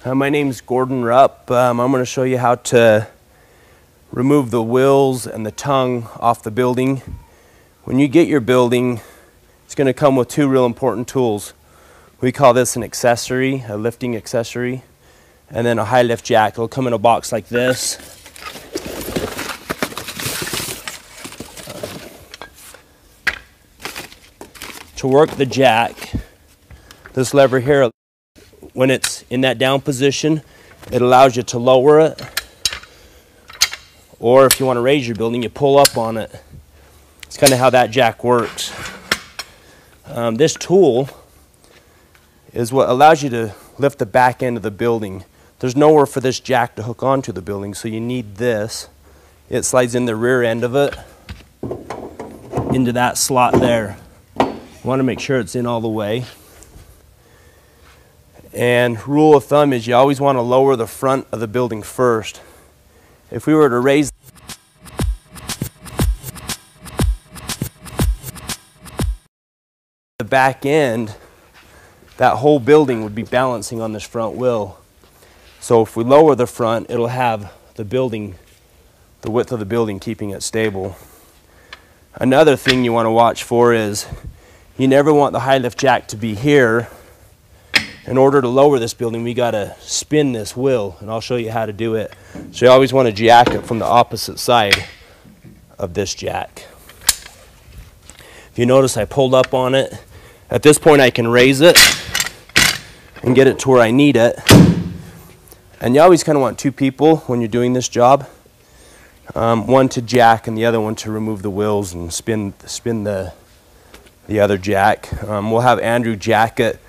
My name's Gordon Rupp. I'm going to show you how to remove the wheels and the tongue off the building. When you get your building, it's going to come with two real important tools. We call this an accessory, a lifting accessory, and then a high lift jack. It'll come in a box like this. To work the jack, this lever here, when it's in that down position, it allows you to lower it. Or if you want to raise your building, you pull up on it. It's kind of how that jack works. This tool is what allows you to lift the back end of the building. There's nowhere for this jack to hook onto the building, so you need this. It slides in the rear end of it into that slot there. You want to make sure it's in all the way. And rule of thumb is you always want to lower the front of the building first. If we were to raise the back end, that whole building would be balancing on this front wheel. So if we lower the front, it'll have the building, the width of the building, keeping it stable. Another thing you want to watch for is you never want the high lift jack to be here. In order to lower this building, we got to spin this wheel, and I'll show you how to do it. So you always want to jack it from the opposite side of this jack. If you notice, I pulled up on it. At this point, I can raise it and get it to where I need it. And you always kind of want two people when you're doing this job. One to jack and the other one to remove the wheels and spin the other jack. We'll have Andrew jack it.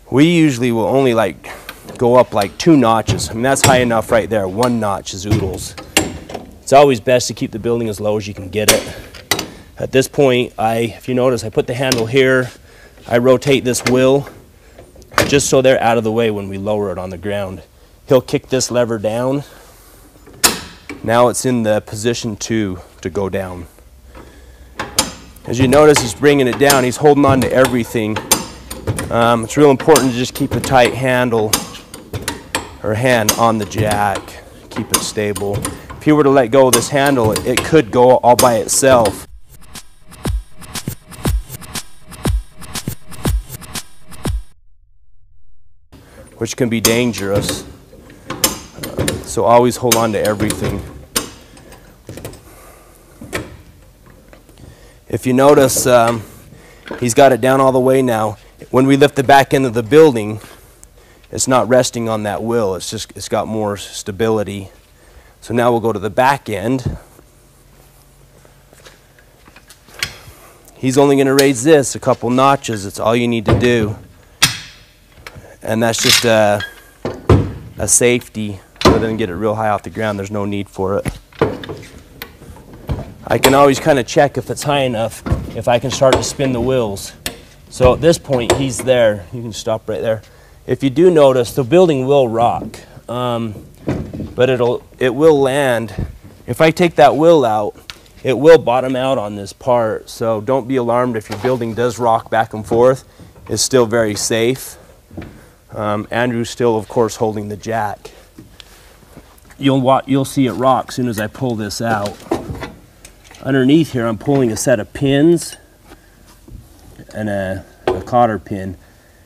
We usually will only go up like 2 notches. I mean, that's high enough right there. 1 notch is oodles. It's always best to keep the building as low as you can get it. At this point, if you notice, I put the handle here. I rotate this wheel just so they're out of the way when we lower it on the ground. He'll kick this lever down. Now it's in the position to go down. As you notice, he's bringing it down. He's holding on to everything. It's real important to just keep a tight handle or hand on the jack. Keep it stable. If you were to let go of this handle, it could go all by itself. Which can be dangerous. So always hold on to everything. If you notice, he's got it down all the way now. When we lift the back end of the building, it's not resting on that wheel. It's got more stability. So now we'll go to the back end. He's only going to raise this a couple notches. It's all you need to do. And that's just a safety. Rather than get it real high off the ground, there's no need for it. I can always kind of check if it's high enough, if I can start to spin the wheels. So at this point, he's there. You can stop right there. If you do notice, the building will rock, but it will land. If I take that wheel out, it will bottom out on this part. So don't be alarmed if your building does rock back and forth. It's still very safe. Andrew's still, of course, holding the jack. You'll see it rock as soon as I pull this out. Underneath here, I'm pulling a set of pins and a cotter pin.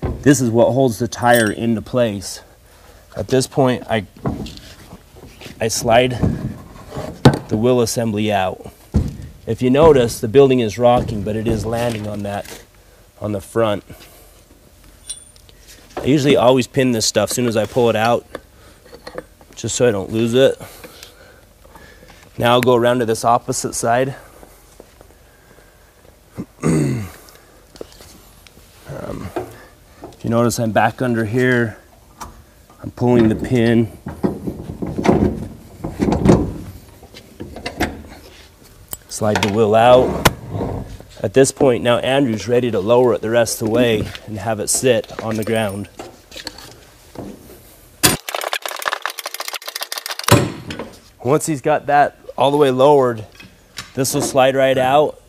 This is what holds the tire into place. At this point, I slide the wheel assembly out. If you notice, the building is rocking, but it is landing on the front. I usually always pin this stuff as soon as I pull it out, just so I don't lose it. Now I'll go around to this opposite side. If you notice, I'm back under here. I'm pulling the pin. Slide the wheel out. At this point, now Andrew's ready to lower it the rest of the way and have it sit on the ground. Once he's got that all the way lowered, this will slide right out,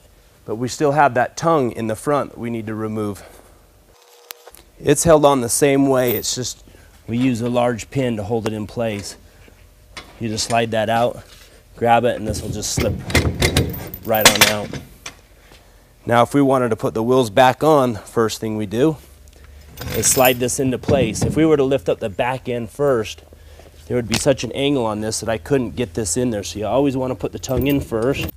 but we still have that tongue in the front that we need to remove. It's held on the same way, it's just we use a large pin to hold it in place. You just slide that out, grab it, and this will just slip right on out. Now if we wanted to put the wheels back on, first thing we do is slide this into place. If we were to lift up the back end first, there would be such an angle on this that I couldn't get this in there. So you always want to put the tongue in first.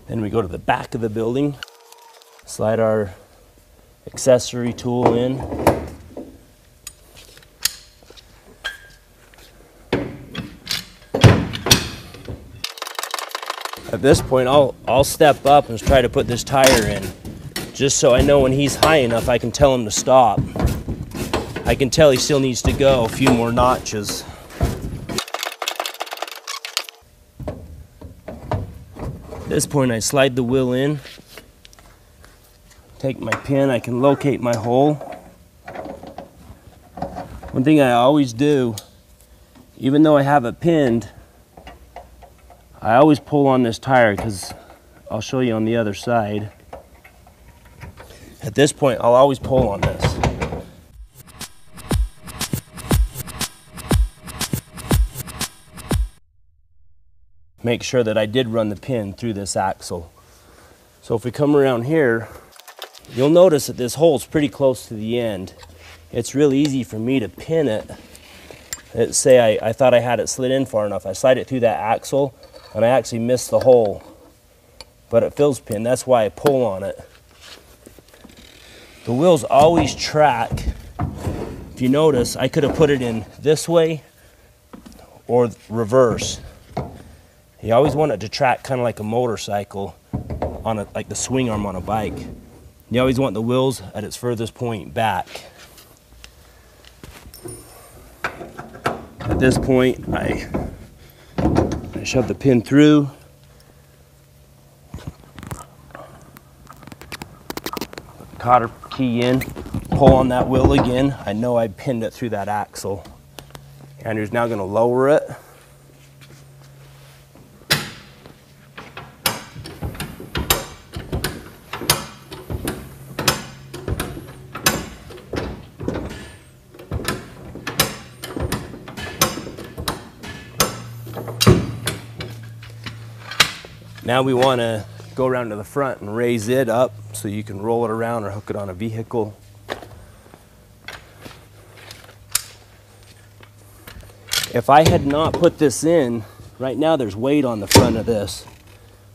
Then we go to the back of the building, slide our accessory tool in. At this point, I'll step up and try to put this tire in, just so I know when he's high enough I can tell him to stop. I can tell he still needs to go a few more notches. At this point, I slide the wheel in, take my pin, I can locate my hole. One thing I always do, even though I have it pinned, I always pull on this tire, because I'll show you on the other side. At this point, I'll always pull on this. Make sure that I did run the pin through this axle. So if we come around here, you'll notice that this hole is pretty close to the end. It's really easy for me to pin it. Let's say I thought I had it slid in far enough. I slide it through that axle and I actually missed the hole, but it feels pinned. That's why I pull on it. The wheels always track. If you notice, I could have put it in this way or reverse. You always want it to track kind of like a motorcycle, on like the swing arm on a bike. You always want the wheels at its furthest point back. At this point, I shove the pin through. Cotter key in, pull on that wheel again. I know I pinned it through that axle. Andrew's now going to lower it. Now we want to go around to the front and raise it up so you can roll it around or hook it on a vehicle. If I had not put this in, right now there's weight on the front of this.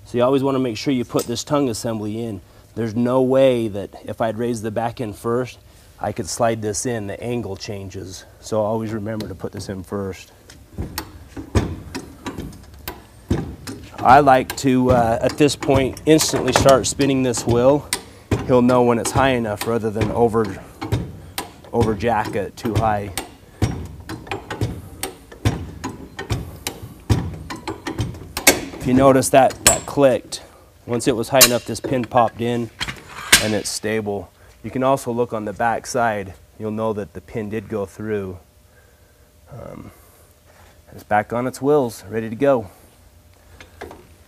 So you always want to make sure you put this tongue assembly in. There's no way that if I'd raised the back end first, I could slide this in, the angle changes. So always remember to put this in first. I like to, at this point, instantly start spinning this wheel. He'll know when it's high enough rather than over jack it too high. If you notice that clicked, once it was high enough, this pin popped in and it's stable. You can also look on the back side. You'll know that the pin did go through. It's back on its wheels, ready to go.